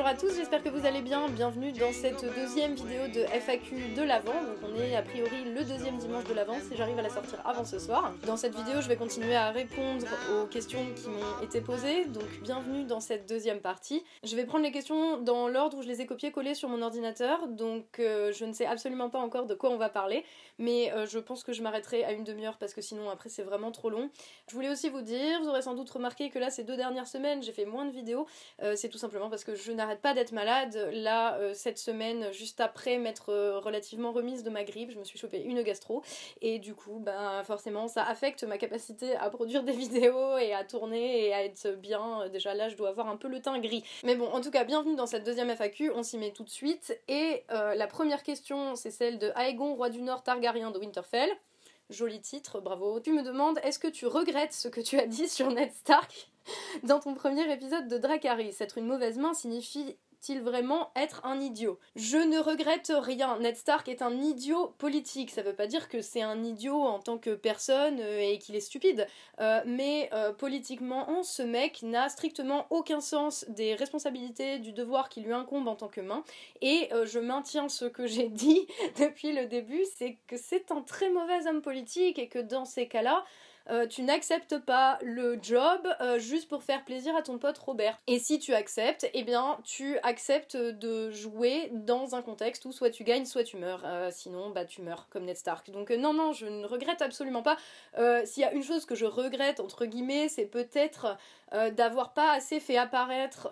Bonjour à tous, j'espère que vous allez bien, bienvenue dans cette deuxième vidéo de FAQ de l'Avent. Donc on est a priori le deuxième dimanche de l'Avent, si j'arrive à la sortir avant ce soir. Dans cette vidéo je vais continuer à répondre aux questions qui m'ont été posées, donc bienvenue dans cette deuxième partie. Je vais prendre les questions dans l'ordre où je les ai copiées-collées sur mon ordinateur, donc je ne sais absolument pas encore de quoi on va parler, mais je pense que je m'arrêterai à une demi-heure parce que sinon après c'est vraiment trop long. Je voulais aussi vous dire, vous aurez sans doute remarqué que là ces 2 dernières semaines j'ai fait moins de vidéos, c'est tout simplement parce que je n'arrête pas d'être malade. Là, cette semaine, juste après m'être relativement remise de ma grippe, je me suis chopé une gastro, et du coup, ben, forcément, ça affecte ma capacité à produire des vidéos et à tourner et à être bien. Déjà là, je dois avoir un peu le teint gris. Mais bon, en tout cas, bienvenue dans cette deuxième FAQ, on s'y met tout de suite, et la première question, c'est celle de Aegon, roi du Nord Targaryen de Winterfell. Joli titre, bravo. Tu me demandes, est-ce que tu regrettes ce que tu as dit sur Ned Stark dans ton premier épisode de Dracarys? Être une mauvaise main signifie-t-il vraiment être un idiot? Je ne regrette rien. Ned Stark est un idiot politique. Ça veut pas dire que c'est un idiot en tant que personne et qu'il est stupide. Mais politiquement, ce mec n'a strictement aucun sens des responsabilités, du devoir qui lui incombe en tant que main. Et je maintiens ce que j'ai dit depuis le début, c'est que c'est un très mauvais homme politique et que dans ces cas-là, tu n'acceptes pas le job juste pour faire plaisir à ton pote Robert. Et si tu acceptes, eh bien tu acceptes de jouer dans un contexte où soit tu gagnes, soit tu meurs. Sinon, bah tu meurs, comme Ned Stark. Donc non, je ne regrette absolument pas. S'il y a une chose que je regrette, entre guillemets, c'est peut-être d'avoir pas assez fait apparaître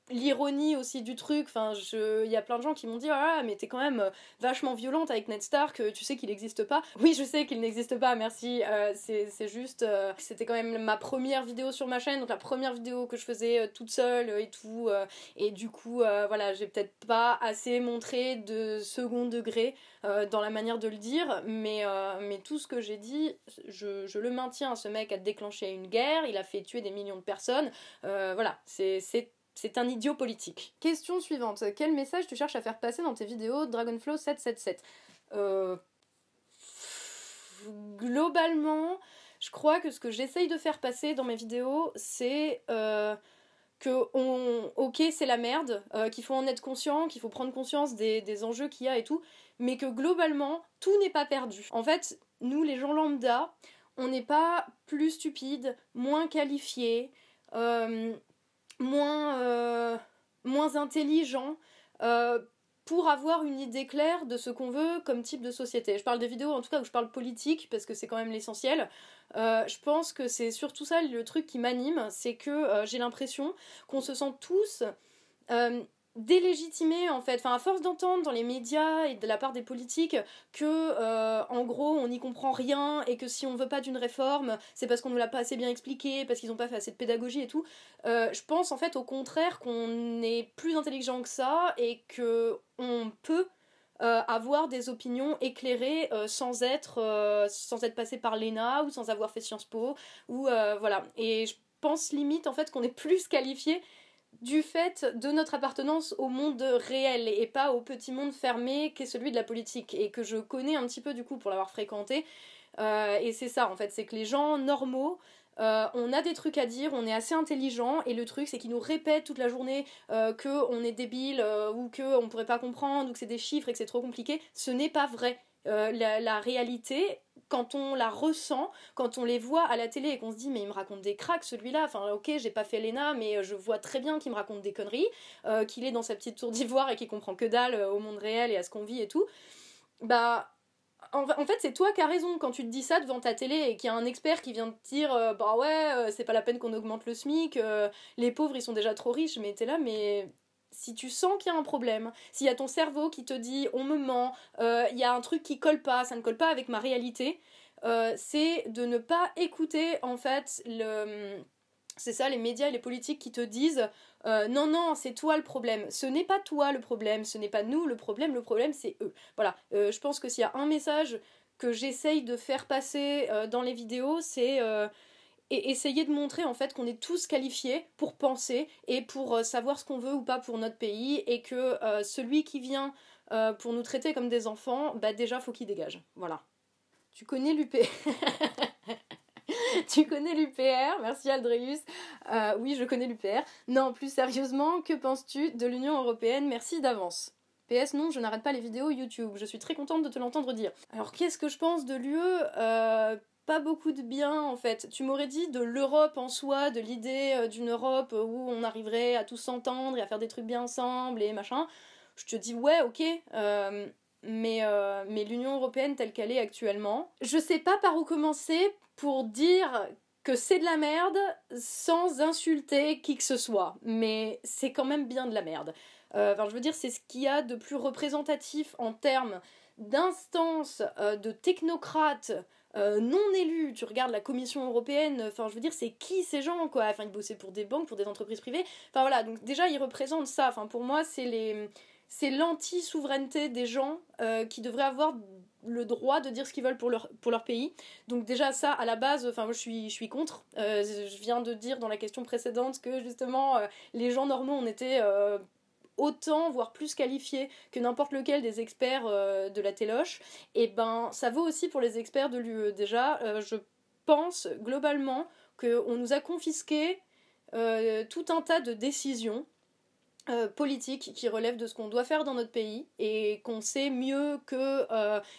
l'ironie aussi du truc. Enfin, il y a plein de gens qui m'ont dit ah mais t'es quand même vachement violente avec Ned Stark, tu sais qu'il n'existe pas. Oui, je sais qu'il n'existe pas, merci. C'est juste c'était quand même ma première vidéo sur ma chaîne, donc la première vidéo que je faisais toute seule et tout, et du coup voilà, j'ai peut-être pas assez montré de second degré dans la manière de le dire, mais tout ce que j'ai dit, je le maintiens. Ce mec a déclenché une guerre, il a fait tuer des millions de personnes, voilà, c'est un idiot politique. Question suivante. Quel message tu cherches à faire passer dans tes vidéos Dragonflow 777? Globalement, je crois que ce que j'essaye de faire passer dans mes vidéos, c'est ok, c'est la merde, qu'il faut en être conscient, qu'il faut prendre conscience des enjeux qu'il y a et tout, mais que globalement, tout n'est pas perdu. En fait, nous, les gens lambda, on n'est pas plus stupides, moins qualifiés, moins intelligent pour avoir une idée claire de ce qu'on veut comme type de société. Je parle des vidéos en tout cas où je parle politique parce que c'est quand même l'essentiel. Je pense que c'est surtout ça le truc qui m'anime, c'est que j'ai l'impression qu'on se sent tous délégitimés en fait, enfin à force d'entendre dans les médias et de la part des politiques que en gros on n'y comprend rien et que si on veut pas d'une réforme c'est parce qu'on nous l'a pas assez bien expliqué, parce qu'ils ont pas fait assez de pédagogie et tout. Je pense en fait au contraire qu'on est plus intelligent que ça et que on peut avoir des opinions éclairées sans être passé par l'ENA ou sans avoir fait Sciences Po ou voilà. Et je pense limite en fait qu'on est plus qualifié du fait de notre appartenance au monde réel et pas au petit monde fermé qu'est celui de la politique, et que je connais un petit peu du coup pour l'avoir fréquenté. Et c'est ça en fait, c'est que les gens normaux, on a des trucs à dire, on est assez intelligent, et le truc c'est qu'ils nous répètent toute la journée qu'on est débile ou qu'on pourrait pas comprendre ou que c'est des chiffres et que c'est trop compliqué. Ce n'est pas vrai. La réalité, quand on la ressent, quand on les voit à la télé et qu'on se dit mais il me raconte des cracks celui-là, enfin ok j'ai pas fait l'ENA mais je vois très bien qu'il me raconte des conneries, qu'il est dans sa petite tour d'ivoire et qu'il comprend que dalle au monde réel et à ce qu'on vit et tout, bah en fait c'est toi qui as raison quand tu te dis ça devant ta télé et qu'il y a un expert qui vient te dire bah ouais c'est pas la peine qu'on augmente le SMIC, les pauvres ils sont déjà trop riches, mais t'es là mais... Si tu sens qu'il y a un problème, s'il y a ton cerveau qui te dit on me ment, il y a un truc qui colle pas, ça ne colle pas avec ma réalité, c'est de ne pas écouter en fait c'est ça, les médias et les politiques qui te disent non, c'est toi le problème. Ce n'est pas toi le problème, ce n'est pas nous le problème c'est eux. Voilà, je pense que s'il y a un message que j'essaye de faire passer dans les vidéos, c'est... et essayer de montrer en fait qu'on est tous qualifiés pour penser et pour savoir ce qu'on veut ou pas pour notre pays, et que celui qui vient pour nous traiter comme des enfants, bah déjà faut qu'il dégage. Voilà. Tu connais l'UP. Tu connais l'UPR, merci Aldreus. Oui, je connais l'UPR. Non, plus sérieusement, que penses-tu de l'Union Européenne? Merci d'avance. PS, non, je n'arrête pas les vidéos YouTube. Je suis très contente de te l'entendre dire. Alors, qu'est-ce que je pense de l'UE? Pas beaucoup de bien, en fait. Tu m'aurais dit de l'Europe en soi, de l'idée d'une Europe où on arriverait à tous s'entendre et à faire des trucs bien ensemble et machin. Je te dis, ouais, ok. Mais l'Union Européenne telle qu'elle est actuellement, je sais pas par où commencer pour dire que c'est de la merde sans insulter qui que ce soit. Mais c'est quand même bien de la merde. Je veux dire, c'est ce qu'il y a de plus représentatif en termes d'instances, de technocrates non élus. Tu regardes la Commission européenne, je veux dire, c'est qui ces gens, quoi? Ils bossaient pour des banques, pour des entreprises privées. Voilà, donc déjà, ils représentent ça. Pour moi, c'est l'anti-souveraineté des gens qui devraient avoir le droit de dire ce qu'ils veulent pour leur pays. Donc déjà ça, à la base, moi je suis contre. Je viens de dire dans la question précédente que justement, les gens normaux, on était autant, voire plus qualifiés que n'importe lequel des experts de la téloche. Et ben, ça vaut aussi pour les experts de l'UE. Déjà, je pense globalement qu'on nous a confisqué tout un tas de décisions politiques qui relèvent de ce qu'on doit faire dans notre pays et qu'on sait mieux que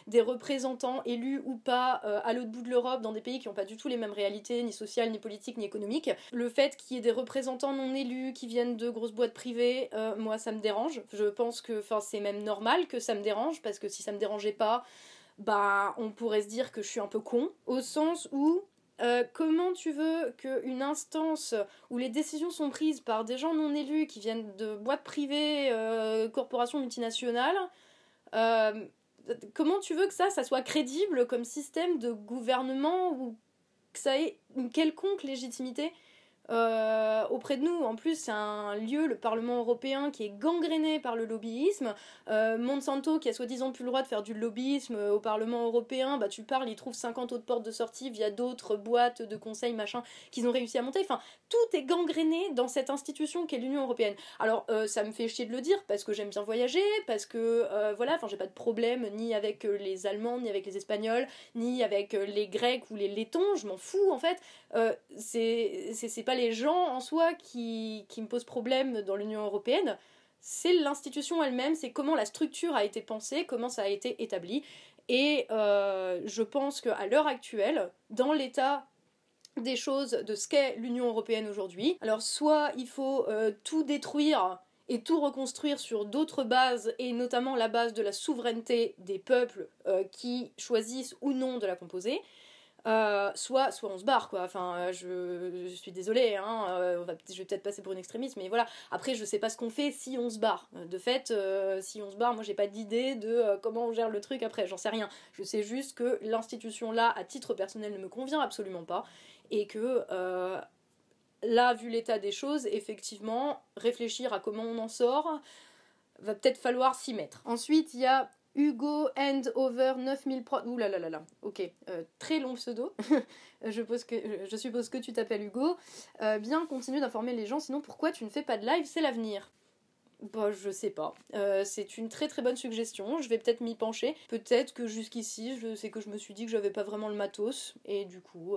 des représentants élus ou pas à l'autre bout de l'Europe dans des pays qui n'ont pas du tout les mêmes réalités, ni sociales, ni politiques, ni économiques. Le fait qu'il y ait des représentants non élus qui viennent de grosses boîtes privées, moi ça me dérange. Je pense que c'est même normal que ça me dérange, parce que si ça me dérangeait pas, on pourrait se dire que je suis un peu con, au sens où comment tu veux qu'une instance où les décisions sont prises par des gens non élus qui viennent de boîtes privées, corporations multinationales, comment tu veux que ça soit crédible comme système de gouvernement, ou que ça ait une quelconque légitimité auprès de nous? En plus, c'est un lieu, le Parlement européen, qui est gangréné par le lobbyisme. Monsanto, qui a soi-disant plus le droit de faire du lobbyisme au Parlement européen, tu parles, ils trouvent 50 autres portes de sortie via d'autres boîtes de conseils, machin, qu'ils ont réussi à monter. Tout est gangréné dans cette institution qu'est l'Union européenne. Alors, ça me fait chier de le dire, parce que j'aime bien voyager, parce que, j'ai pas de problème ni avec les Allemands, ni avec les Espagnols, ni avec les Grecs ou les Lettons, je m'en fous, en fait. C'est pas les gens en soi qui me posent problème dans l'Union européenne, c'est l'institution elle-même, c'est comment la structure a été pensée, comment ça a été établi. Et je pense qu'à l'heure actuelle, dans l'état des choses de ce qu'est l'Union européenne aujourd'hui, alors soit il faut tout détruire et tout reconstruire sur d'autres bases, et notamment la base de la souveraineté des peuples qui choisissent ou non de la composer, soit on se barre, quoi. Je suis désolée, je vais peut-être passer pour une extrémiste, mais voilà. Après, je sais pas ce qu'on fait si on se barre. De fait, si on se barre, moi j'ai pas d'idée de comment on gère le truc après, j'en sais rien. Je sais juste que l'institution là, à titre personnel, ne me convient absolument pas, et que là, vu l'état des choses, effectivement, réfléchir à comment on en sort, va peut-être falloir s'y mettre. Ensuite, il y a Hugo Handover 9000 Pro. Ouh là là là là. Ok, très long pseudo. Je suppose que tu t'appelles Hugo. Bien, continue d'informer les gens, sinon pourquoi tu ne fais pas de live? C'est l'avenir. Je sais pas. C'est une très très bonne suggestion. Je vais peut-être m'y pencher. Peut-être que jusqu'ici, c'est que je me suis dit que j'avais pas vraiment le matos. Et du coup,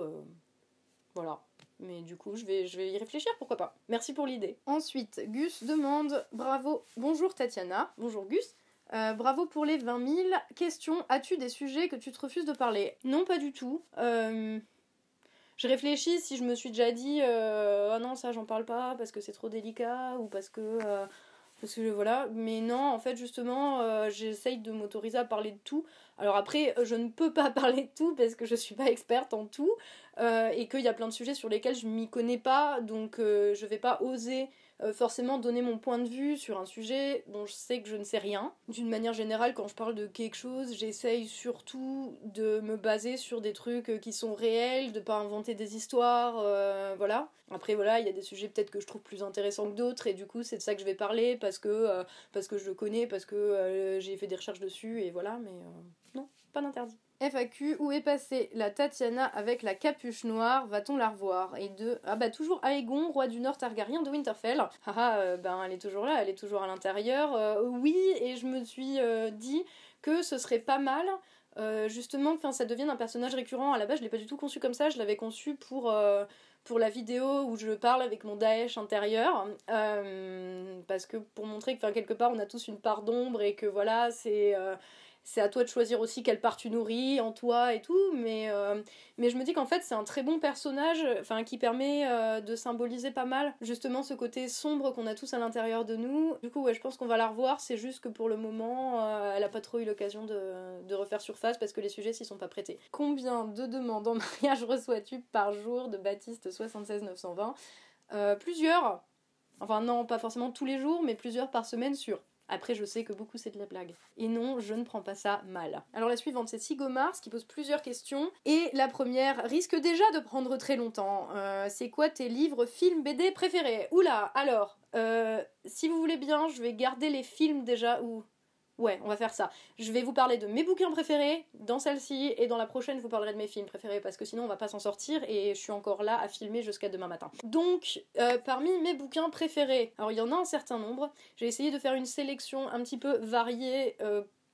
voilà. Mais du coup, je vais y réfléchir, pourquoi pas. Merci pour l'idée. Ensuite, Gus demande: bravo. Bonjour Tatiana. Bonjour Gus. Bravo pour les 20 000 questions. As-tu des sujets que tu te refuses de parler? Non, pas du tout. Je réfléchis si je me suis déjà dit oh non, ça j'en parle pas parce que c'est trop délicat, ou parce que voilà. Mais non, en fait, justement, j'essaye de m'autoriser à parler de tout. Alors après, je ne peux pas parler de tout parce que je suis pas experte en tout, et qu'il y a plein de sujets sur lesquels je m'y connais pas, donc je vais pas oser forcément donner mon point de vue sur un sujet dont je sais que je ne sais rien. D'une manière générale, quand je parle de quelque chose, j'essaye surtout de me baser sur des trucs qui sont réels, de pas inventer des histoires, voilà. Après voilà, il y a des sujets peut-être que je trouve plus intéressants que d'autres, et du coup c'est de ça que je vais parler parce que je le connais, parce que j'ai fait des recherches dessus, et voilà, mais non, pas d'interdit. FAQ, où est passée la Tatiana avec la capuche noire? Va-t-on la revoir? Et toujours Aegon, roi du Nord Targaryen de Winterfell. Elle est toujours là, elle est toujours à l'intérieur. Oui, et je me suis dit que ce serait pas mal justement que ça devienne un personnage récurrent. À la base, je l'ai pas du tout conçu comme ça, je l'avais conçu pour la vidéo où je parle avec mon Daesh intérieur, parce que pour montrer que quelque part on a tous une part d'ombre et que voilà, c'est à toi de choisir aussi quelle part tu nourris en toi et tout, mais je me dis qu'en fait c'est un très bon personnage, qui permet de symboliser pas mal justement ce côté sombre qu'on a tous à l'intérieur de nous. Du coup ouais, je pense qu'on va la revoir, c'est juste que pour le moment elle a pas trop eu l'occasion de refaire surface parce que les sujets s'y sont pas prêtés. Combien de demandes en mariage reçois-tu par jour de Baptiste 76920 Plusieurs, enfin non pas forcément tous les jours, mais plusieurs par semaine sûr. Après, je sais que beaucoup c'est de la blague. Et non, je ne prends pas ça mal. Alors la suivante, c'est Sigomars qui pose plusieurs questions. Et la première risque déjà de prendre très longtemps. C'est quoi tes livres, films, BD préférés? Oula, alors, si vous voulez bien, je vais garder les films déjà, ou... Ouais, on va faire ça. Je vais vous parler de mes bouquins préférés dans celle-ci, et dans la prochaine, je vous parlerai de mes films préférés, parce que sinon on va pas s'en sortir, et je suis encore là à filmer jusqu'à demain matin. Donc, parmi mes bouquins préférés, alors il y en a un certain nombre, j'ai essayé de faire une sélection un petit peu variée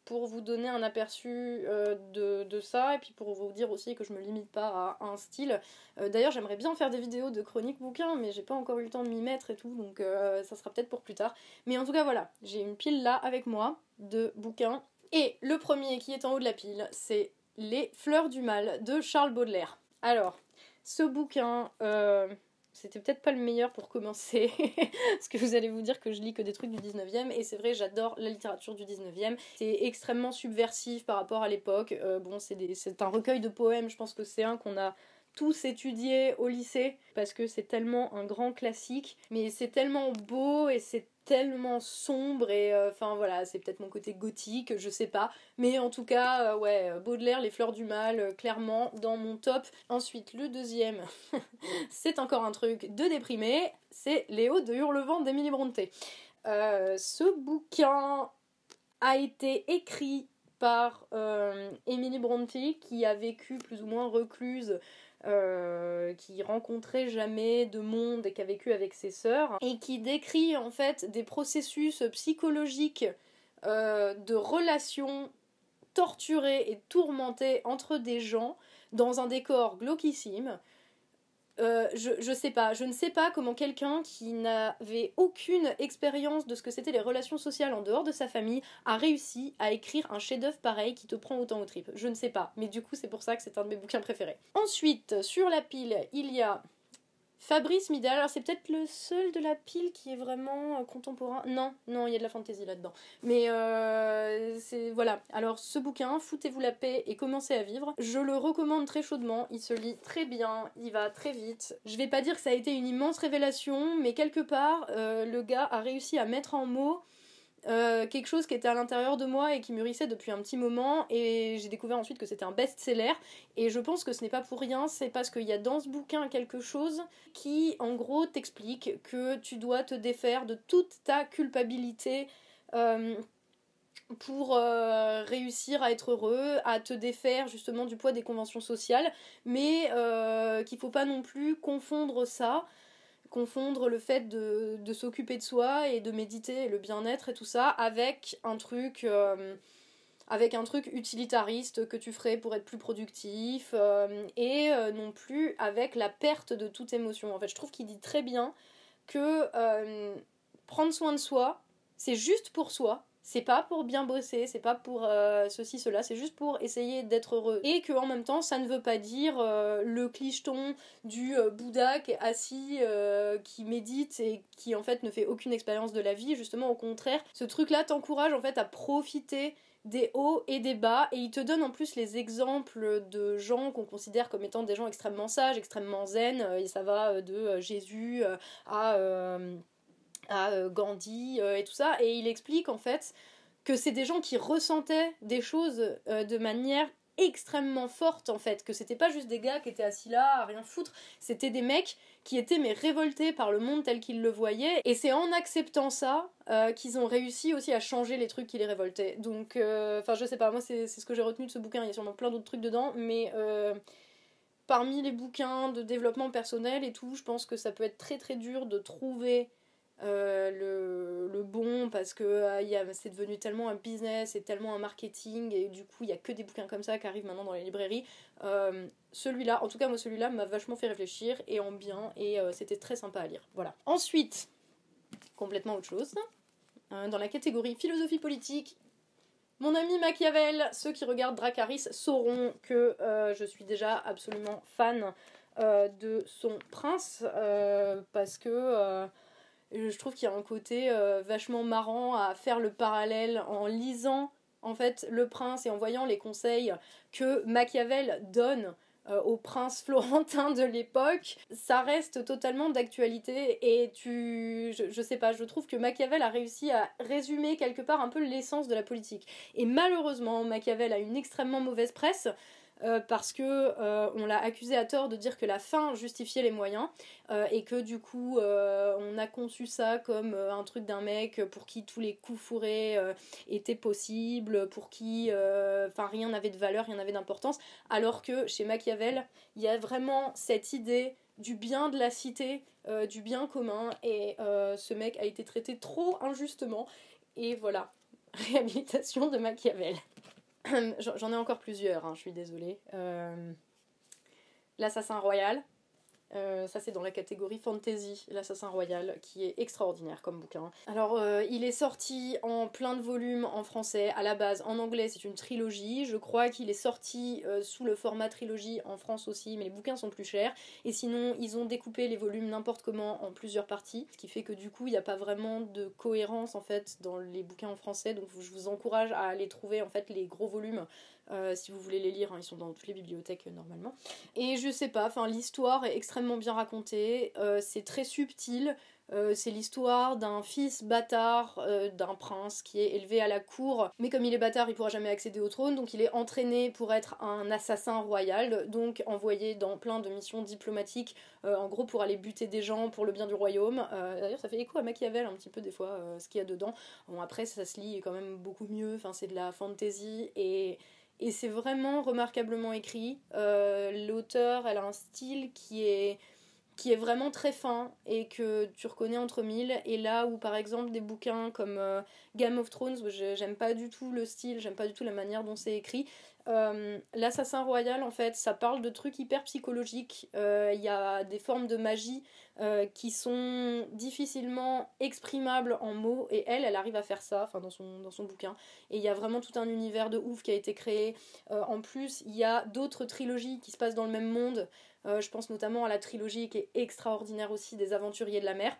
pour vous donner un aperçu de ça, et puis pour vous dire aussi que je me limite pas à un style. D'ailleurs, j'aimerais bien faire des vidéos de chroniques bouquins, mais j'ai pas encore eu le temps de m'y mettre et tout, donc ça sera peut-être pour plus tard. Mais en tout cas, voilà, j'ai une pile là avec moi de bouquins. Et le premier qui est en haut de la pile, c'est Les Fleurs du Mal de Charles Baudelaire. Alors, ce bouquin... c'était peut-être pas le meilleur pour commencer, parce que vous allez vous dire que je lis que des trucs du 19e, et c'est vrai, j'adore la littérature du 19e. C'est extrêmement subversif par rapport à l'époque. Bon, c'est un recueil de poèmes, je pense que c'est un qu'on a tous étudié au lycée, parce que c'est tellement un grand classique, mais c'est tellement beau et c'est tellement sombre et voilà, c'est peut-être mon côté gothique, je sais pas, mais en tout cas ouais, Baudelaire, Les Fleurs du Mal, clairement dans mon top. Ensuite le deuxième c'est encore un truc de déprimé, c'est Léo de Hurlevent d'Emily Brontë. Ce bouquin a été écrit par Emily Brontë, qui a vécu plus ou moins recluse, qui rencontrait jamais de monde et qui a vécu avec ses sœurs, et qui décrit en fait des processus psychologiques de relations torturées et tourmentées entre des gens dans un décor glauquissime. Je ne sais pas comment quelqu'un qui n'avait aucune expérience de ce que c'était les relations sociales en dehors de sa famille a réussi à écrire un chef-d'œuvre pareil qui te prend autant aux tripes. Je ne sais pas, mais du coup c'est pour ça que c'est un de mes bouquins préférés. Ensuite, sur la pile, il y a Fabrice Midal. Alors c'est peut-être le seul de la pile qui est vraiment contemporain. Non, il y a de la fantaisie là-dedans. Mais c'est... Voilà. Alors ce bouquin, Foutez-vous la paix et commencez à vivre. Je le recommande très chaudement. Il se lit très bien, il va très vite. Je vais pas dire que ça a été une immense révélation, mais quelque part, le gars a réussi à mettre en mots quelque chose qui était à l'intérieur de moi et qui mûrissait depuis un petit moment, et j'ai découvert ensuite que c'était un best-seller, et je pense que ce n'est pas pour rien, c'est parce qu'il y a dans ce bouquin quelque chose qui en gros t'explique que tu dois te défaire de toute ta culpabilité pour réussir à être heureux, à te défaire justement du poids des conventions sociales, mais qu'il faut pas non plus confondre le fait de s'occuper de soi et de méditer et le bien-être et tout ça avec un truc utilitariste que tu ferais pour être plus productif, et non plus avec la perte de toute émotion. En fait, je trouve qu'il dit très bien que prendre soin de soi, c'est juste pour soi. C'est pas pour bien bosser, c'est pas pour ceci, cela, c'est juste pour essayer d'être heureux. Et que en même temps, ça ne veut pas dire le clicheton du Bouddha qui est assis, qui médite et qui en fait ne fait aucune expérience de la vie. Justement, au contraire, ce truc-là t'encourage en fait à profiter des hauts et des bas, et il te donne en plus les exemples de gens qu'on considère comme étant des gens extrêmement sages, extrêmement zen, et ça va de Jésus à Gandhi et tout ça, et il explique en fait que c'est des gens qui ressentaient des choses de manière extrêmement forte en fait, que c'était pas juste des gars qui étaient assis là à rien foutre, c'était des mecs qui étaient mais révoltés par le monde tel qu'ils le voyaient, et c'est en acceptant ça qu'ils ont réussi aussi à changer les trucs qui les révoltaient. Donc je sais pas, moi c'est ce que j'ai retenu de ce bouquin, il y a sûrement plein d'autres trucs dedans, mais parmi les bouquins de développement personnel et tout, je pense que ça peut être très très dur de trouver le bon parce que c'est devenu tellement un business et tellement un marketing et du coup il y a que des bouquins comme ça qui arrivent maintenant dans les librairies. Celui-là, en tout cas moi celui-là m'a vachement fait réfléchir et en bien et c'était très sympa à lire. Voilà. Ensuite, complètement autre chose, dans la catégorie philosophie politique, mon ami Machiavel. Ceux qui regardent Dracarys sauront que je suis déjà absolument fan de son prince parce que je trouve qu'il y a un côté vachement marrant à faire le parallèle en lisant en fait Le Prince et en voyant les conseils que Machiavel donne au prince florentin de l'époque. Ça reste totalement d'actualité et je sais pas, je trouve que Machiavel a réussi à résumer quelque part un peu l'essence de la politique. Et malheureusement, Machiavel a une extrêmement mauvaise presse. Parce que on l'a accusé à tort de dire que la fin justifiait les moyens et que du coup on a conçu ça comme un truc d'un mec pour qui tous les coups fourrés étaient possibles, pour qui rien n'avait de valeur, rien n'avait d'importance, alors que chez Machiavel il y a vraiment cette idée du bien de la cité, du bien commun, et ce mec a été traité trop injustement et voilà, réhabilitation de Machiavel. J'en ai encore plusieurs, hein, je suis désolée. L'Assassin Royal, ça c'est dans la catégorie fantasy, l'Assassin Royal, qui est extraordinaire comme bouquin. Alors il est sorti en plein de volumes en français, à la base en anglais c'est une trilogie, je crois qu'il est sorti sous le format trilogie en France aussi, mais les bouquins sont plus chers, et sinon ils ont découpé les volumes n'importe comment en plusieurs parties, ce qui fait que du coup il n'y a pas vraiment de cohérence en fait dans les bouquins en français, donc je vous encourage à aller trouver en fait les gros volumes si vous voulez les lire, hein, ils sont dans toutes les bibliothèques normalement. Et je sais pas, l'histoire est extrêmement bien racontée, c'est très subtil, c'est l'histoire d'un fils bâtard d'un prince qui est élevé à la cour, mais comme il est bâtard il pourra jamais accéder au trône, donc il est entraîné pour être un assassin royal, donc envoyé dans plein de missions diplomatiques, en gros pour aller buter des gens pour le bien du royaume. D'ailleurs ça fait écho à Machiavel un petit peu des fois, ce qu'il y a dedans. Bon après ça se lit quand même beaucoup mieux, c'est de la fantasy et c'est vraiment remarquablement écrit. L'auteur, elle a un style qui est vraiment très fin et que tu reconnais entre mille. Et là où par exemple des bouquins comme Game of Thrones, où j'aime pas du tout le style, j'aime pas du tout la manière dont c'est écrit, l'Assassin Royal en fait ça parle de trucs hyper psychologiques, il y a des formes de magie qui sont difficilement exprimables en mots et elle arrive à faire ça dans son bouquin, et il y a vraiment tout un univers de ouf qui a été créé. En plus il y a d'autres trilogies qui se passent dans le même monde, je pense notamment à la trilogie qui est extraordinaire aussi des Aventuriers de la mer,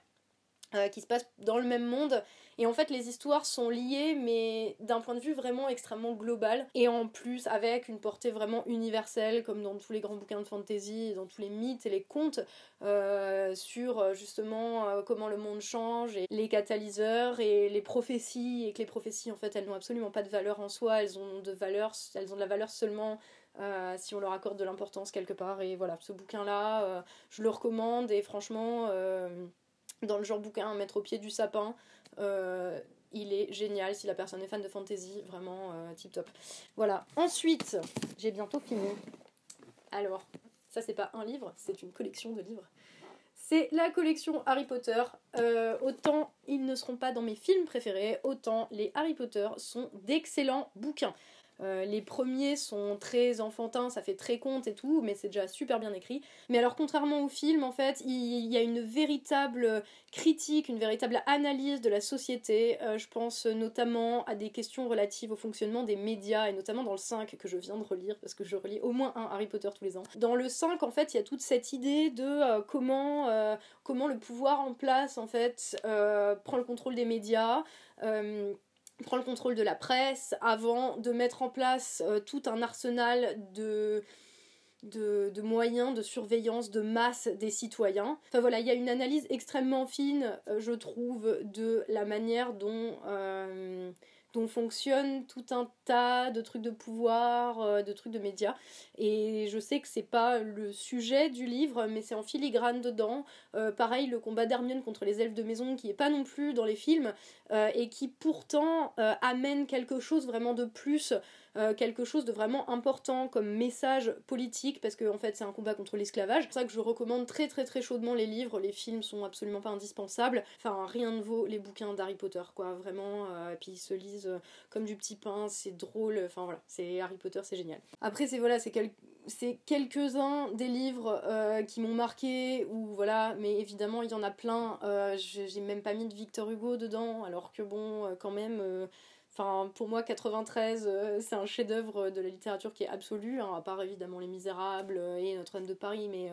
qui se passe dans le même monde, et en fait les histoires sont liées mais d'un point de vue vraiment extrêmement global, et en plus avec une portée vraiment universelle comme dans tous les grands bouquins de fantasy, dans tous les mythes et les contes sur justement comment le monde change et les catalyseurs et les prophéties, et que les prophéties en fait elles n'ont absolument pas de valeur en soi, elles ont de la valeur seulement si on leur accorde de l'importance quelque part. Et voilà, ce bouquin là je le recommande, et franchement dans le genre bouquin à mettre au pied du sapin, il est génial si la personne est fan de fantasy, vraiment tip top. Voilà, ensuite j'ai bientôt fini. Alors ça c'est pas un livre, c'est une collection de livres, c'est la collection Harry Potter. Autant ils ne seront pas dans mes films préférés, autant les Harry Potter sont d'excellents bouquins. Les premiers sont très enfantins, ça fait très conte et tout, mais c'est déjà super bien écrit. Mais alors contrairement au film, en fait, il y a une véritable critique, une véritable analyse de la société. Je pense notamment à des questions relatives au fonctionnement des médias, et notamment dans le 5 que je viens de relire, parce que je relis au moins un Harry Potter tous les ans. Dans le 5, en fait, il y a toute cette idée de comment le pouvoir en place, en fait, prend le contrôle des médias, prend le contrôle de la presse, avant de mettre en place tout un arsenal de moyens de surveillance de masse des citoyens. Enfin voilà, il y a une analyse extrêmement fine, je trouve, de la manière dont fonctionne tout un tas de trucs de pouvoir, de trucs de médias. Et je sais que c'est pas le sujet du livre, mais c'est en filigrane dedans. Pareil, le combat d'Hermione contre les elfes de maison, qui est pas non plus dans les films, et qui pourtant amène quelque chose vraiment de plus quelque chose de vraiment important comme message politique, parce que en fait c'est un combat contre l'esclavage. C'est pour ça que je recommande très très très chaudement les livres. Les films sont absolument pas indispensables, enfin rien ne vaut les bouquins d'Harry Potter quoi, vraiment, et puis ils se lisent comme du petit pain, c'est drôle, enfin voilà, c'est Harry Potter, c'est génial. Après c'est quelques-uns des livres qui m'ont marqué, ou voilà, mais évidemment il y en a plein, j'ai même pas mis de Victor Hugo dedans, alors que bon, quand même, enfin pour moi 93 c'est un chef-d'œuvre de la littérature qui est absolu, hein, à part évidemment Les Misérables et Notre-Dame de Paris, mais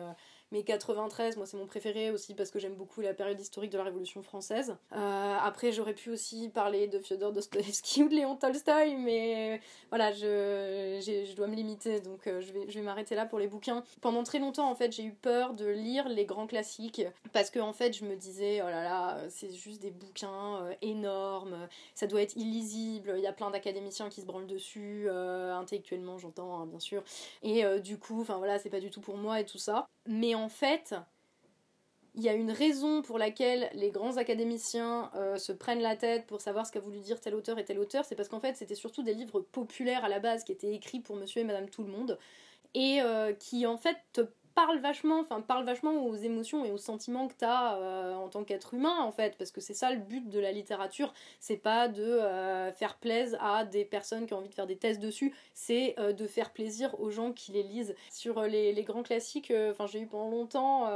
93, moi c'est mon préféré aussi parce que j'aime beaucoup la période historique de la Révolution française. Après j'aurais pu aussi parler de Fyodor Dostoïevski ou de Léon Tolstoï, mais voilà, je dois me limiter, donc je vais m'arrêter là pour les bouquins. Pendant très longtemps en fait j'ai eu peur de lire les grands classiques parce que en fait je me disais oh là là, c'est juste des bouquins énormes, ça doit être illisible, il y a plein d'académiciens qui se branlent dessus, intellectuellement j'entends, hein, bien sûr, et du coup enfin voilà, c'est pas du tout pour moi et tout ça. Mais en fait, il y a une raison pour laquelle les grands académiciens se prennent la tête pour savoir ce qu'a voulu dire tel auteur et tel auteur, c'est parce qu'en fait c'était surtout des livres populaires à la base qui étaient écrits pour monsieur et madame tout le monde, et qui en fait te parlent vachement aux émotions et aux sentiments que t'as en tant qu'être humain en fait, parce que c'est ça le but de la littérature, c'est pas de faire plaisir à des personnes qui ont envie de faire des thèses dessus, c'est de faire plaisir aux gens qui les lisent. Sur les grands classiques, j'ai eu pendant longtemps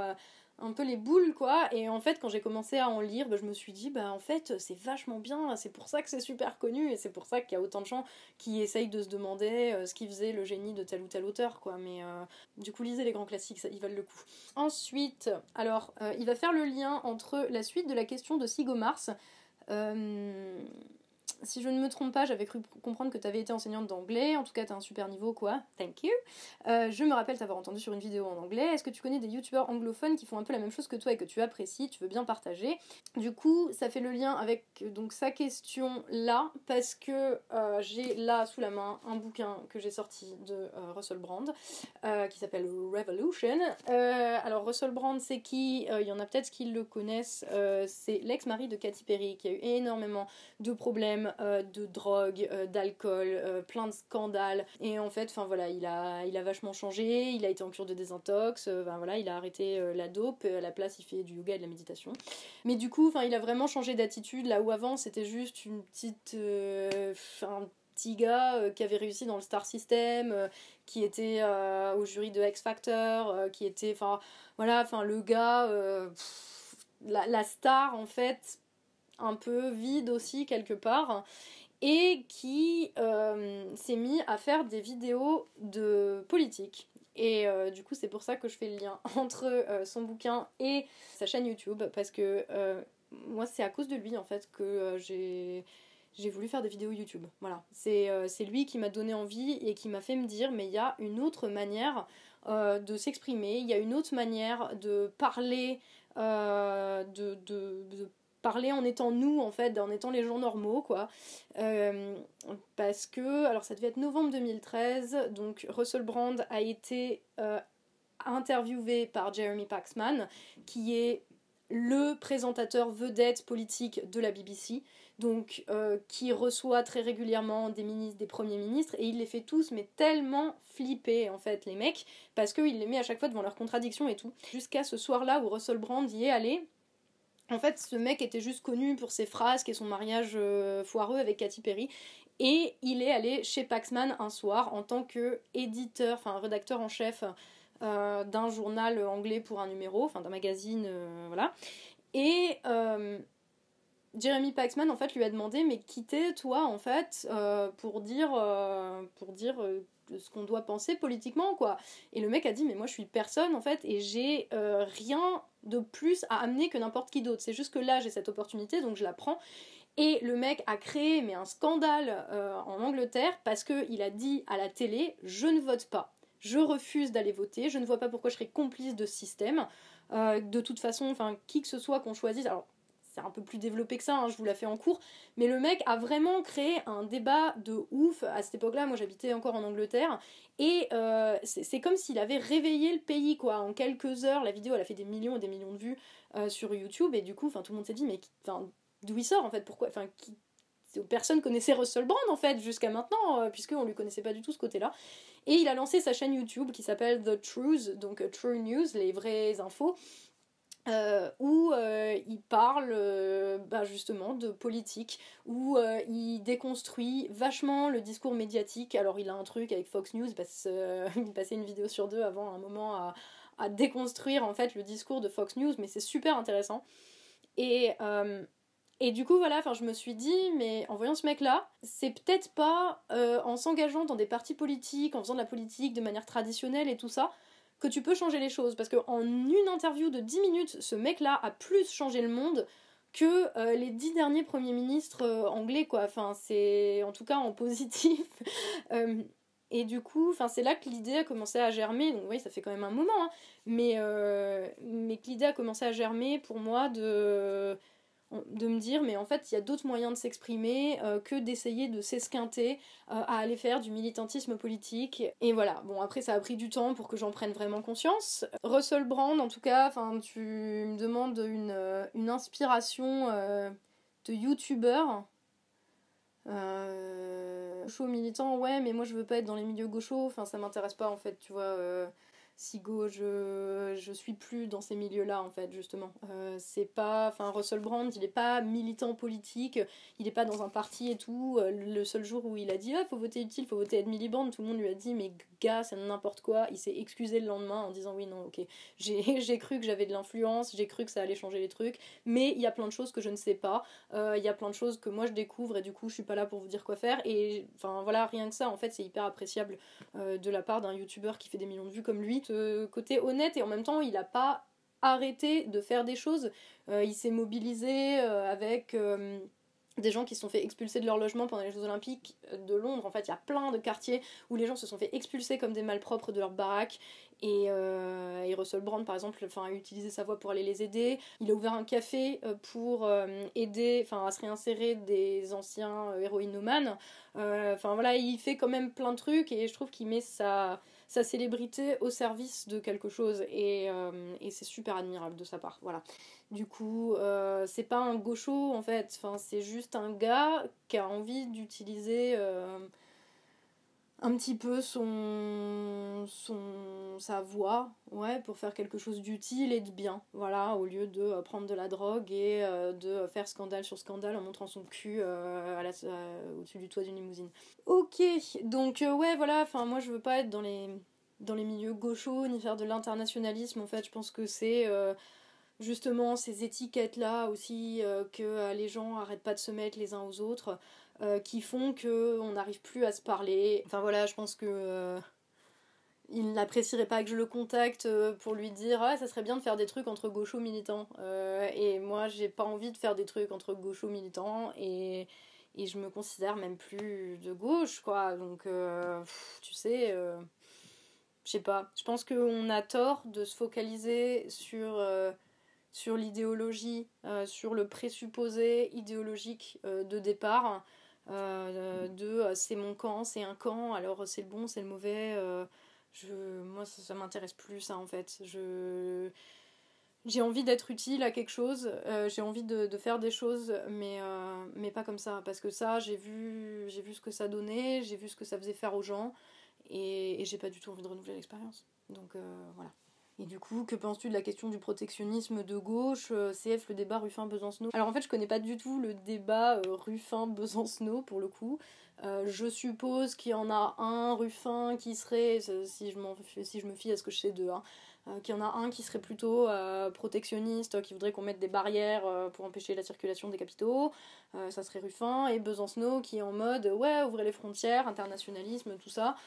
un peu les boules quoi, et en fait quand j'ai commencé à en lire, je me suis dit en fait c'est vachement bien, c'est pour ça que c'est super connu et c'est pour ça qu'il y a autant de gens qui essayent de se demander ce qui faisait le génie de tel ou tel auteur quoi, mais du coup lisez les grands classiques, ça, ils valent le coup. Ensuite, alors il va faire le lien entre la suite de la question de Sigo Mars. Si je ne me trompe pas, j'avais cru comprendre que tu avais été enseignante d'anglais, en tout cas t'as un super niveau quoi, thank you. Je me rappelle t'avoir entendu sur une vidéo en anglais, est-ce que tu connais des youtubeurs anglophones qui font un peu la même chose que toi et que tu apprécies, tu veux bien partager? Du coup, ça fait le lien avec donc sa question là, parce que j'ai là sous la main un bouquin que j'ai sorti de Russell Brand, qui s'appelle Revolution. Alors Russell Brand c'est qui? Il y en a peut-être qui le connaissent, c'est l'ex-mari de Katy Perry, qui a eu énormément de problèmes de drogue, d'alcool, plein de scandales, et en fait il a vachement changé, il a été en cure de désintox, il a arrêté la dope, à la place il fait du yoga et de la méditation, mais du coup il a vraiment changé d'attitude, là où avant c'était juste un petit gars qui avait réussi dans le Star System, qui était au jury de X Factor, qui était le gars, la star en fait, un peu vide aussi quelque part, et qui s'est mis à faire des vidéos de politique. Et du coup c'est pour ça que je fais le lien entre son bouquin et sa chaîne YouTube, parce que moi c'est à cause de lui en fait que j'ai voulu faire des vidéos YouTube. Voilà, c'est lui qui m'a donné envie et qui m'a fait me dire mais il y a une autre manière de s'exprimer, il y a une autre manière de parler, de parler en étant nous en fait, en étant les gens normaux quoi, parce que alors ça devait être novembre 2013, donc Russell Brand a été interviewé par Jeremy Paxman, qui est le présentateur vedette politique de la BBC, donc qui reçoit très régulièrement des ministres, des premiers ministres, et il les fait tous mais tellement flipper en fait les mecs, parce qu'il les met à chaque fois devant leurs contradictions et tout, jusqu'à ce soir-là où Russell Brand y est allé. En fait, ce mec était juste connu pour ses frasques et son mariage foireux avec Katy Perry. Et il est allé chez Paxman un soir en tant que éditeur, rédacteur en chef d'un journal anglais pour un numéro, d'un magazine, voilà. Et Jeremy Paxman en fait lui a demandé mais qui t'es toi en fait pour dire ce qu'on doit penser politiquement quoi. Et le mec a dit mais moi je suis personne en fait et j'ai rien de plus à amener que n'importe qui d'autre, c'est juste que là j'ai cette opportunité donc je la prends. Et le mec a créé un scandale en Angleterre parce qu'il a dit à la télé je ne vote pas, je refuse d'aller voter, je ne vois pas pourquoi je serais complice de ce système, de toute façon qui que ce soit qu'on choisisse, alors c'est un peu plus développé que ça, hein, je vous la fais en cours, mais le mec a vraiment créé un débat de ouf. À cette époque-là, moi j'habitais encore en Angleterre, et c'est comme s'il avait réveillé le pays, quoi. En quelques heures, la vidéo elle a fait des millions et des millions de vues sur YouTube, et du coup tout le monde s'est dit mais d'où il sort en fait, pourquoi, personne connaissait Russell Brand en fait jusqu'à maintenant, puisqu'on lui connaissait pas du tout ce côté-là. Et il a lancé sa chaîne YouTube qui s'appelle The Truth, donc True News, les vraies infos, où il parle justement de politique, où il déconstruit vachement le discours médiatique. Alors il a un truc avec Fox News, il passait une vidéo sur 2 avant un moment à déconstruire en fait le discours de Fox News, mais c'est super intéressant. Et du coup, voilà, je me suis dit, mais en voyant ce mec-là, c'est peut-être pas en s'engageant dans des partis politiques, en faisant de la politique de manière traditionnelle et tout ça, que tu peux changer les choses. Parce qu'en une interview de 10 minutes, ce mec-là a plus changé le monde que les 10 derniers premiers ministres anglais, quoi. Enfin, c'est en tout cas en positif. Et du coup, c'est là que l'idée a commencé à germer. Donc oui, ça fait quand même un moment, hein, mais que l'idée a commencé à germer pour moi de me dire, mais en fait il y a d'autres moyens de s'exprimer que d'essayer de s'esquinter à aller faire du militantisme politique. Et voilà, bon, après ça a pris du temps pour que j'en prenne vraiment conscience. Russell Brand, en tout cas, tu me demandes une inspiration de youtubeur. Gaucho militant, ouais, mais moi je veux pas être dans les milieux gauchos, ça m'intéresse pas en fait, tu vois. Si je suis plus dans ces milieux-là, en fait, justement. C'est pas... Russell Brand, il est pas militant politique, il est pas dans un parti et tout. Le seul jour où il a dit « Ah, faut voter utile, faut voter Ed Miliband », tout le monde lui a dit « Mais gars, c'est n'importe quoi ». Il s'est excusé le lendemain en disant « Oui, non, ok, j'ai cru que j'avais de l'influence, j'ai cru que ça allait changer les trucs, mais il y a plein de choses que je ne sais pas, il y a plein de choses que moi je découvre et du coup je suis pas là pour vous dire quoi faire ». Et voilà, rien que ça, en fait, c'est hyper appréciable de la part d'un youtubeur qui fait des millions de vues comme lui. Côté honnête, et en même temps il a pas arrêté de faire des choses, il s'est mobilisé avec des gens qui se sont fait expulser de leur logement pendant les Jeux Olympiques de Londres. En fait, il y a plein de quartiers où les gens se sont fait expulser comme des malpropres de leur baraque. Et Russell Brand, par exemple, a utilisé sa voix pour aller les aider. Il a ouvert un café pour aider, à se réinsérer des anciens héroïnomanes. Voilà, il fait quand même plein de trucs et je trouve qu'il met sa célébrité au service de quelque chose. Et c'est super admirable de sa part. Voilà. Du coup, c'est pas un gaucho en fait, c'est juste un gars qui a envie d'utiliser un petit peu sa voix, ouais, pour faire quelque chose d'utile et de bien, voilà, au lieu de prendre de la drogue et de faire scandale sur scandale en montrant son cul au-dessus du toit d'une limousine. Ok, donc ouais, voilà, moi je veux pas être dans les milieux gauchos ni faire de l'internationalisme, en fait, je pense que c'est justement ces étiquettes-là aussi que les gens arrêtent pas de se mettre les uns aux autres, qui font qu'on n'arrive plus à se parler. Voilà, je pense que il n'apprécierait pas que je le contacte pour lui dire « Ah, ça serait bien de faire des trucs entre gauchos militants ». Et moi, j'ai pas envie de faire des trucs entre gauchos militants et je me considère même plus de gauche, quoi. Donc, tu sais... je sais pas. Je pense qu'on a tort de se focaliser sur l'idéologie, sur le présupposé idéologique de départ, c'est mon camp, c'est un camp, alors c'est le bon, c'est le mauvais. Moi, ça m'intéresse plus, ça, en fait. J'ai envie d'être utile à quelque chose, j'ai envie de faire des choses, mais pas comme ça. Parce que ça, j'ai vu ce que ça donnait, j'ai vu ce que ça faisait faire aux gens, et j'ai pas du tout envie de renouveler l'expérience. Donc voilà. Et du coup, que penses-tu de la question du protectionnisme de gauche, CF, le débat Ruffin-Besancenot? Alors en fait, je connais pas du tout le débat Ruffin-Besancenot, pour le coup. Je suppose qu'il y en a un Ruffin qui serait, si je me fie à ce que je sais d'eux, qu'il y en a un qui serait plutôt protectionniste, qui voudrait qu'on mette des barrières pour empêcher la circulation des capitaux, ça serait Ruffin, et Besancenot qui est en mode ouais, ouvrez les frontières, internationalisme, tout ça.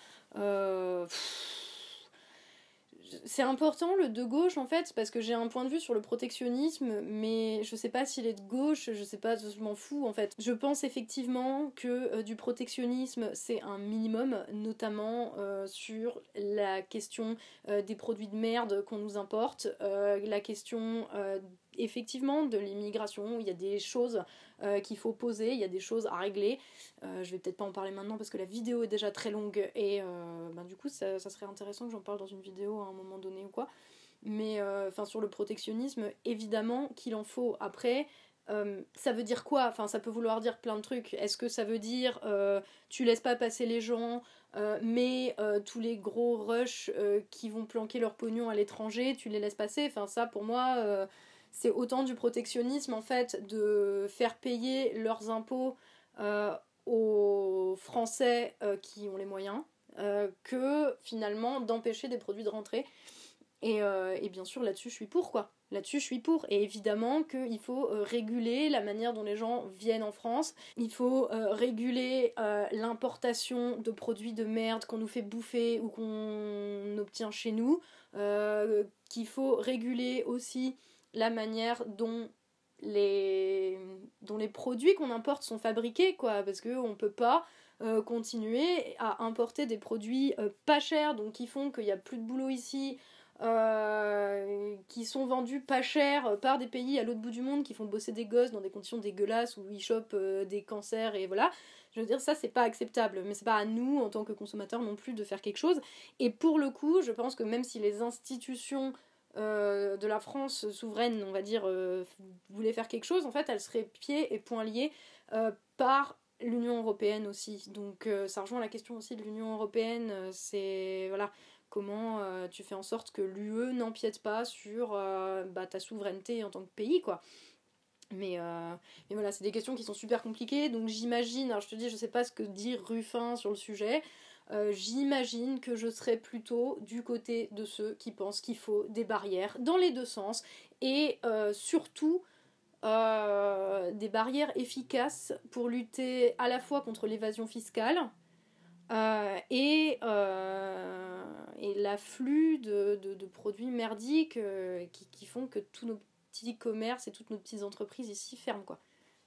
C'est important le de gauche en fait, parce que j'ai un point de vue sur le protectionnisme, mais je sais pas s'il est de gauche, je sais pas, je m'en fous en fait. Je pense effectivement que du protectionnisme c'est un minimum, notamment sur la question des produits de merde qu'on nous importe, la question effectivement de l'immigration, il y a des choses qu'il faut poser, il y a des choses à régler. Je vais peut-être pas en parler maintenant parce que la vidéo est déjà très longue et du coup ça serait intéressant que j'en parle dans une vidéo à un moment donné ou quoi. Mais sur le protectionnisme, évidemment qu'il en faut. Après, ça veut dire quoi? Enfin, ça peut vouloir dire plein de trucs. Est-ce que ça veut dire tu laisses pas passer les gens, mais tous les gros rushs qui vont planquer leur pognon à l'étranger, tu les laisses passer? Enfin, ça pour moi, c'est autant du protectionnisme en fait, de faire payer leurs impôts aux Français qui ont les moyens, que finalement d'empêcher des produits de rentrer. Et bien sûr, là-dessus, je suis pour, quoi. Là-dessus, je suis pour. Et évidemment qu'il faut réguler la manière dont les gens viennent en France. Il faut réguler l'importation de produits de merde qu'on nous fait bouffer ou qu'on obtient chez nous. Qu'il faut réguler aussi la manière dont les produits qu'on importe sont fabriqués, quoi. Parce qu'on peut pas continuer à importer des produits pas chers, donc qui font qu'il n'y a plus de boulot ici, qui sont vendus pas cher par des pays à l'autre bout du monde qui font bosser des gosses dans des conditions dégueulasses où ils chopent des cancers et voilà. Je veux dire, ça c'est pas acceptable, mais c'est pas à nous en tant que consommateurs non plus de faire quelque chose. Et pour le coup, je pense que même si les institutions de la France souveraine, on va dire, voulaient faire quelque chose, en fait elles seraient pieds et poings liés par l'Union européenne aussi. Donc ça rejoint la question aussi de l'Union européenne, c'est voilà, comment tu fais en sorte que l'UE n'empiète pas sur ta souveraineté en tant que pays, quoi. Mais voilà, c'est des questions qui sont super compliquées, donc j'imagine, alors je te dis, je sais pas ce que dit Ruffin sur le sujet, j'imagine que je serais plutôt du côté de ceux qui pensent qu'il faut des barrières dans les deux sens, et surtout des barrières efficaces pour lutter à la fois contre l'évasion fiscale, et l'afflux de produits merdiques qui font que tous nos petits commerces et toutes nos petites entreprises ici ferment, quoi.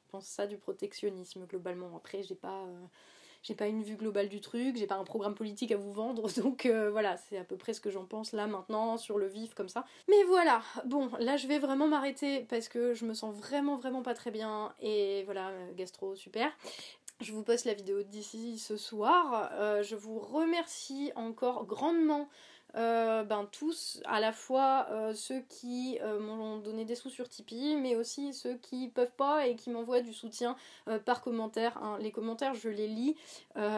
Je pense ça du protectionnisme globalement. Après, j'ai pas une vue globale du truc, j'ai pas un programme politique à vous vendre, donc voilà, c'est à peu près ce que j'en pense là maintenant, sur le vif comme ça. Mais voilà, bon, là je vais vraiment m'arrêter parce que je me sens vraiment pas très bien, et voilà, gastro, super. Je vous poste la vidéo d'ici ce soir. Je vous remercie encore grandement tous, à la fois ceux qui m'ont donné des sous sur Tipeee, mais aussi ceux qui peuvent pas et qui m'envoient du soutien par commentaire, hein. Les commentaires, je les lis.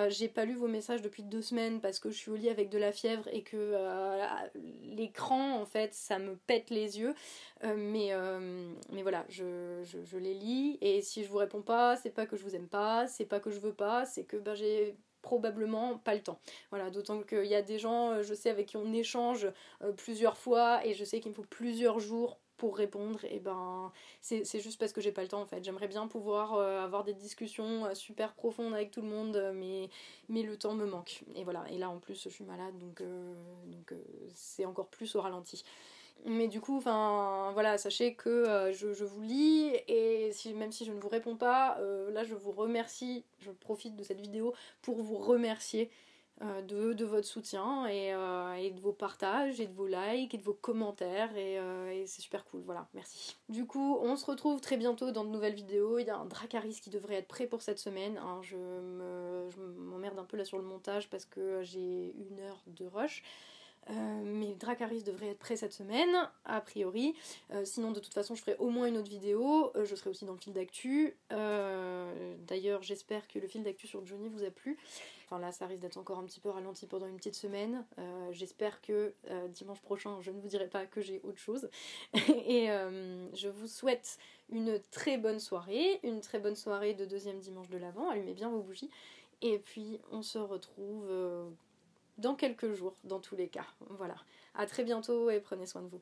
J'ai pas lu vos messages depuis 2 semaines parce que je suis au lit avec de la fièvre et que l'écran, en fait, ça me pète les yeux. Mais voilà, je les lis, et si je vous réponds pas, c'est pas que je vous aime pas, c'est pas que je veux pas, c'est que j'ai probablement pas le temps. Voilà, d'autant qu'il y a des gens, je sais, avec qui on échange plusieurs fois, et je sais qu'il me faut plusieurs jours pour répondre, et c'est juste parce que j'ai pas le temps, en fait. J'aimerais bien pouvoir avoir des discussions super profondes avec tout le monde, mais le temps me manque. Et voilà, et là en plus je suis malade, donc c'est encore plus au ralenti. Mais du coup, voilà, sachez que je vous lis, et même si je ne vous réponds pas, là je vous remercie, je profite de cette vidéo pour vous remercier de votre soutien, et de vos partages, et de vos likes, et de vos commentaires, et c'est super cool, voilà, merci. Du coup, on se retrouve très bientôt dans de nouvelles vidéos. Il y a un Dracarys qui devrait être prêt pour cette semaine, hein. Je m'emmerde un peu là sur le montage parce que j'ai 1 heure de rush. Mais Dracarys devrait être prêt cette semaine, a priori. Sinon, de toute façon, je ferai au moins une autre vidéo. Je serai aussi dans le fil d'actu. D'ailleurs, j'espère que le fil d'actu sur Johnny vous a plu. Enfin là, ça risque d'être encore un petit peu ralenti pendant une petite semaine. J'espère que dimanche prochain, je ne vous dirai pas que j'ai autre chose. Et je vous souhaite une très bonne soirée. Une très bonne soirée de 2e dimanche de l'Avent. Allumez bien vos bougies. Et puis, on se retrouve dans quelques jours, dans tous les cas. Voilà. À très bientôt et prenez soin de vous.